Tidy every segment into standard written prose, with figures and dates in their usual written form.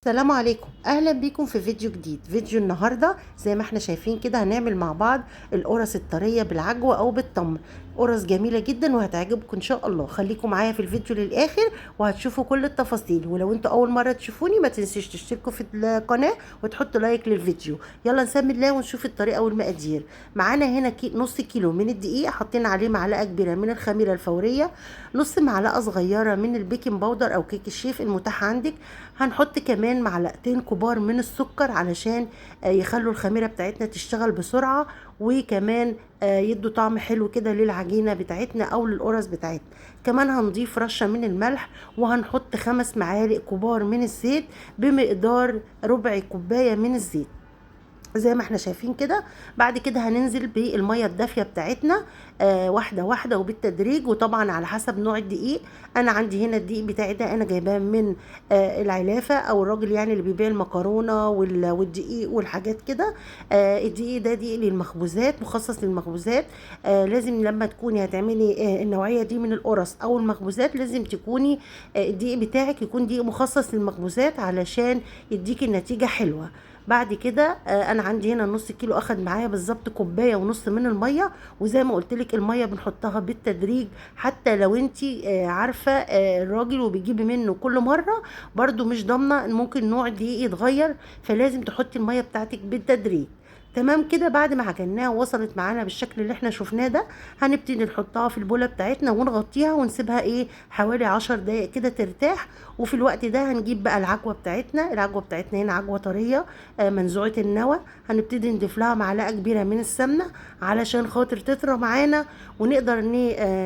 السلام عليكم، اهلا بيكم في فيديو جديد. فيديو النهارده زي ما احنا شايفين كده هنعمل مع بعض القرص الطريه بالعجوه او بالتمر. قرص جميله جدا وهتعجبكم ان شاء الله. خليكم معايا في الفيديو للاخر وهتشوفوا كل التفاصيل. ولو انتوا اول مره تشوفوني ما تنسيش تشتركوا في القناه وتحطوا لايك للفيديو. يلا نسمي الله ونشوف الطريقه والمقادير. معانا هنا نص كيلو من الدقيق، حاطين عليه معلقه كبيره من الخميره الفوريه، نص معلقه صغيره من البيكنج باودر او كيك الشيف المتاح عندك. هنحط كمان معلقتين كبار من السكر علشان يخلوا الخميرة بتاعتنا تشتغل بسرعة، وكمان يدوا طعم حلو كده للعجينة بتاعتنا او للقرص بتاعتنا. كمان هنضيف رشة من الملح، وهنحط 5 معالق كبار من الزيت بمقدار ربع كوباية من الزيت زي ما احنا شايفين كده. بعد كده هننزل بالميه الدافيه بتاعتنا واحده واحده وبالتدريج، وطبعا على حسب نوع الدقيق. انا عندي هنا الدقيق بتاعي ده انا جايباه من العلافه، او الراجل يعني اللي بيبيع المكرونه والدقيق والحاجات كده. الدقيق ده دقيق للمخبوزات، مخصص للمخبوزات. لازم لما تكوني هتعملي النوعيه دي من القرص او المخبوزات لازم تكوني الدقيق بتاعك يكون دقيق مخصص للمخبوزات علشان يديكي النتيجه حلوه. بعد كده انا عندي هنا نص كيلو اخد معايا بالظبط كوبايه ونص من الميه. وزي ما قلت لك الميه بنحطها بالتدريج، حتى لو انت عارفه الراجل وبيجيبي منه كل مره برضو مش ضامنه ان ممكن نوع الدقيق يتغير، فلازم تحطي الميه بتاعتك بالتدريج. تمام كده. بعد ما عجناها وصلت معانا بالشكل اللي احنا شفناه ده، هنبتدي نحطها في البوله بتاعتنا ونغطيها ونسيبها حوالي 10 دقايق كده ترتاح. وفي الوقت ده هنجيب بقى العجوه بتاعتنا هنا عجوه طريه منزوعه النوى. هنبتدي نضيف لها معلقه كبيره من السمنه علشان خاطر تطرى معانا، ونقدر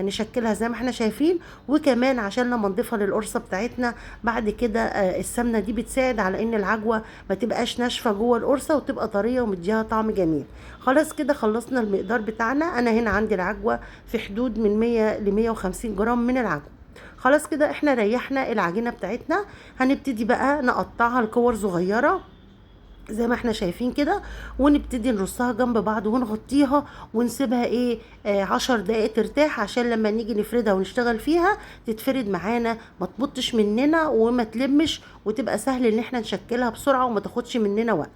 نشكلها زي ما احنا شايفين. وكمان عشان لما نضيفها للقرصه بتاعتنا بعد كده السمنه دي بتساعد على ان العجوه ما تبقاش ناشفه جوه القرصه وتبقى طريه ومديها طعم جميل. خلاص كده خلصنا المقدار بتاعنا. انا هنا عندي العجوه في حدود من 100 ل 150 جرام من العجوه. خلاص كده احنا ريحنا العجينه بتاعتنا. هنبتدي بقى نقطعها لكور صغيره زي ما احنا شايفين كده، ونبتدي نرصها جنب بعض ونغطيها ونسيبها 10 دقايق ترتاح عشان لما نيجي نفردها ونشتغل فيها تتفرد معانا، ما تبطش مننا وما تلمش، وتبقى سهل ان احنا نشكلها بسرعه وما تاخدش مننا وقت.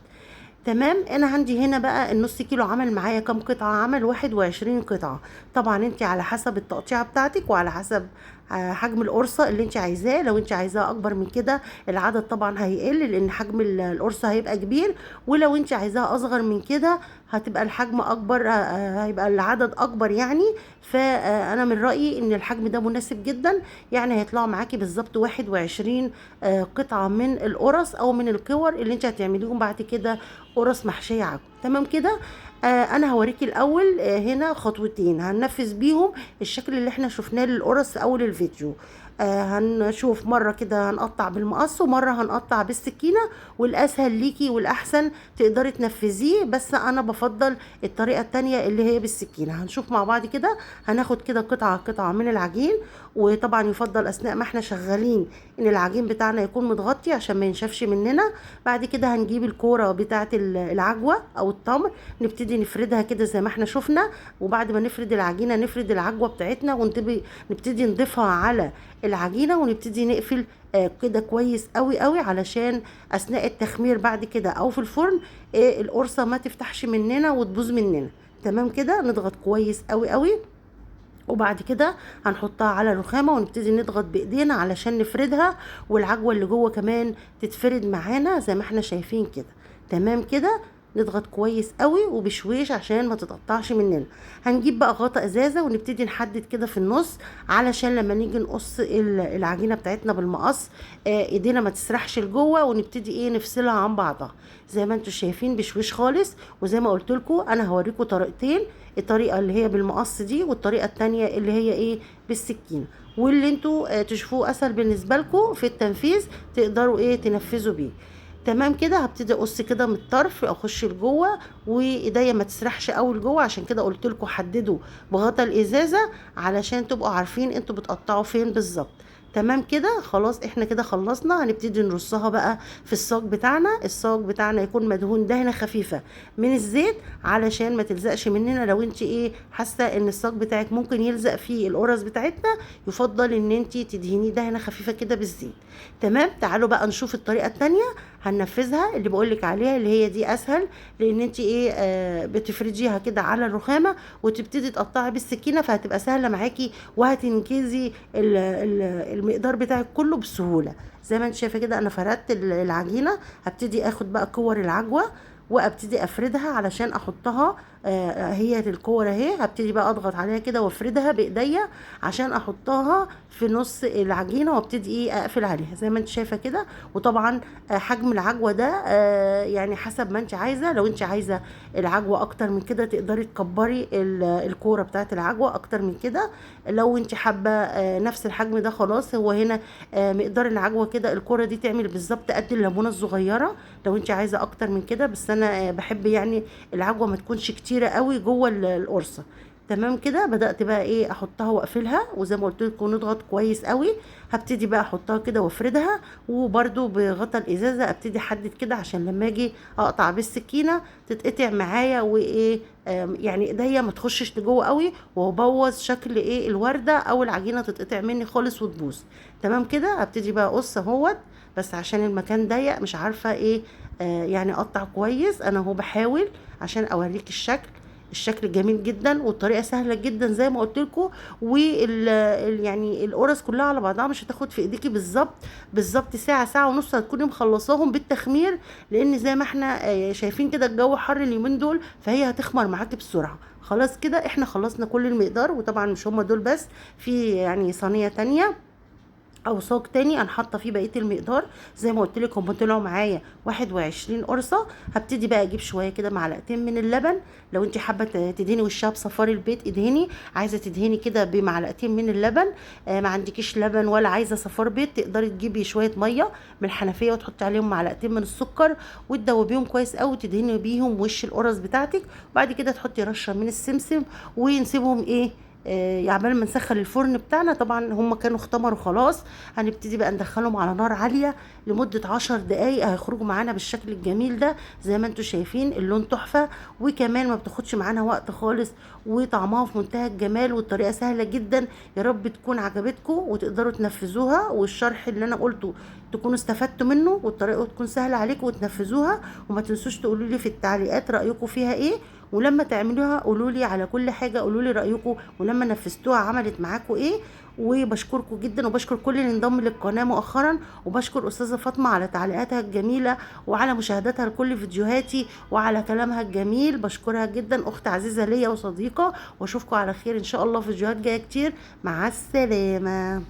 تمام. انا عندي هنا بقى النص كيلو عمل معايا كام قطعة؟ عمل 21 قطعة. طبعا انت على حسب التقطيعة بتاعتك وعلى حسب حجم القرصة اللي انت عايزاه. لو انت عايزاه اكبر من كده العدد طبعا هيقل لان حجم القرصة هيبقى كبير، ولو انت عايزاه اصغر من كده هتبقى الحجم اكبر، هيبقى العدد اكبر يعني. فانا من رأيي ان الحجم ده مناسب جدا، يعني هيطلعوا معاكي بالظبط 21 قطعة من القرص او من الكور اللي انت هتعمليهم بعد كده قرص محشية عجوة. تمام كده. انا هوريكي الاول هنا خطوتين هننفذ بيهم الشكل اللي احنا شفناه للقرص في اول الفيديو. هنشوف مرة كده هنقطع بالمقص ومرة هنقطع بالسكينة، والاسهل ليكي والاحسن تقدري تنفذيه، بس انا بفضل الطريقة التانية اللي هي بالسكينة. هنشوف مع بعض كده. هناخد كده قطعة قطعة من العجين، وطبعا يفضل اثناء ما احنا شغالين ان العجين بتاعنا يكون متغطي عشان ما ينشفش مننا. بعد كده هنجيب الكورة بتاعة العجوة او التمر، نبتدي نفردها كده زي ما احنا شفنا. وبعد ما نفرد العجينة نفرد العجوة بتاعتنا ونبتدي نضيفها على العجينة ونبتدي نقفل كده كويس قوي قوي علشان اثناء التخمير بعد كده او في الفرن القرصة ما تفتحش مننا وتبوظ مننا. تمام كده. نضغط كويس قوي قوي، وبعد كده هنحطها على الرخامة ونبتدي نضغط بايدينا علشان نفردها، والعجوة اللي جوه كمان تتفرد معانا زي ما احنا شايفين كده. تمام كده. نضغط كويس قوي وبشويش عشان ما تتقطعش مننا. هنجيب بقى غطا ازازه ونبتدي نحدد كده في النص علشان لما نيجي نقص العجينه بتاعتنا بالمقص ايدينا ما تسرحش لجوه، ونبتدي نفصلها عن بعضها زي ما انتم شايفين بشويش خالص. وزي ما قلت لكم انا هوريكم طريقتين، الطريقه اللي هي بالمقص دي والطريقه التانية اللي هي بالسكينه، واللي انتوا تشوفوه اسهل بالنسبه لكم في التنفيذ تقدروا تنفذوا بيه. تمام كده. هبتدي اقص كده من الطرف اخش لجوه وايديا ما تسرحش قوي لجوه، عشان كده قلت لكم حددوا بغطا الازازه علشان تبقوا عارفين انتوا بتقطعوا فين بالظبط. تمام كده، خلاص احنا كده خلصنا. هنبتدي نرصها بقى في الصاج بتاعنا. الصاج بتاعنا يكون مدهون دهنه خفيفه من الزيت علشان ما تلزقش مننا. لو انت ايه حاسه ان الصاج بتاعك ممكن يلزق فيه القرص بتاعتنا، يفضل ان انت تدهنيه دهنه خفيفه كده بالزيت. تمام. تعالوا بقى نشوف الطريقه التانية هننفذها، اللي بقولك عليها اللي هي دي اسهل، لان انت ايه بتفرجيها كده على الرخامه وتبتدي تقطعي بالسكينه، فهتبقى سهله معاكي وهتنجزي المقدار بتاعك كله بسهوله. زي ما انت شايفه كده انا فردت العجينه. هبتدي اخد بقى كور العجوه وابتدي افردها علشان احطها. هي الكور اهي، هبتدي بقى اضغط عليها كده وافردها بايديا عشان احطها في نص العجينه، وابتدي ايه اقفل عليها زي ما انت شايفه كده. وطبعا حجم العجوه ده يعني حسب ما انت عايزه. لو انت عايزه العجوه اكتر من كده تقدري تكبري الكوره بتاعت العجوه اكتر من كده. لو انت حابه نفس الحجم ده خلاص. هو هنا مقدار العجوه كده الكوره دي تعمل بالظبط قد الليمونه الصغيره. لو انت عايزه اكتر من كده، بس انا بحب يعني العجوه ما تكونش كتيره قوي جوه القرصه. تمام كده. بدات بقى ايه احطها واقفلها، وزي ما قلت لكم نضغط كويس قوي. هبتدي بقى احطها كده وافردها، وبرده بغطا الازازه ابتدي احدد كده عشان لما اجي اقطع بالسكينه تتقطع معايا وايه يعني ايديا ما تخشش لجوه قوي وابوظ شكل ايه الورده او العجينه تتقطع مني خالص وتبوظ. تمام كده. هبتدي بقى اقص اهوت، بس عشان المكان ضيق مش عارفه ايه يعني اقطع كويس. انا هو بحاول عشان اوريك الشكل. الشكل جميل جدا والطريقه سهله جدا زي ما قلت لكم. يعني القرص كلها على بعضها مش هتاخد في ايديكي بالظبط بالظبط ساعه ساعه ونص، هتكوني مخلصاهم بالتخمير. لان زي ما احنا شايفين كده الجو حر اليومين دول، فهي هتخمر معاكي بسرعه. خلاص كده احنا خلصنا كل المقدار. وطبعا مش هما دول بس، في يعني صينيه تانية او صاج تاني انا حاطه فيه بقيه المقدار. زي ما قلت لك هم طلعوا معايا 21 قرصه. هبتدي بقى اجيب شويه كده معلقتين من اللبن. لو انت حابه تدهني وشها بصفار البيت ادهني. عايزه تدهني كده بمعلقتين من اللبن. ما عندكيش لبن ولا عايزه صفار بيت، تقدري تجيبي شويه ميه من الحنفيه وتحطي عليهم معلقتين من السكر وتدوبيهم كويس قوي، تدهني بيهم وش القرص بتاعتك. وبعد كده تحطي رشه من السمسم ونسيبهم ايه عبال ما نسخن الفرن بتاعنا. طبعا هم كانوا اختمروا خلاص. هنبتدي بقى ندخلهم على نار عالية لمدة 10 دقايق، هيخرجوا معانا بالشكل الجميل ده. زي ما انتوا شايفين اللون تحفة، وكمان ما بتاخدش معانا وقت خالص، وطعمها في منتهى الجمال، والطريقة سهلة جدا. يا رب تكون عجبتكم وتقدروا تنفذوها، والشرح اللي انا قلته تكونوا استفدتوا منه، والطريقة تكون سهلة عليكم وتنفذوها. وما تنسوش تقولوا لي في التعليقات رأيكم فيها ايه، ولما تعملوها قولوا لي على كل حاجه، قولوا لي رايكم ولما نفذتوها عملت معاكم ايه. وبشكركم جدا، وبشكر كل اللي انضم للقناه مؤخرا، وبشكر استاذه فاطمه على تعليقاتها الجميله وعلى مشاهدتها لكل فيديوهاتي وعلى كلامها الجميل. بشكرها جدا، اخت عزيزه ليا وصديقه. واشوفكم على خير ان شاء الله في فيديوهات جايه كتير. مع السلامه.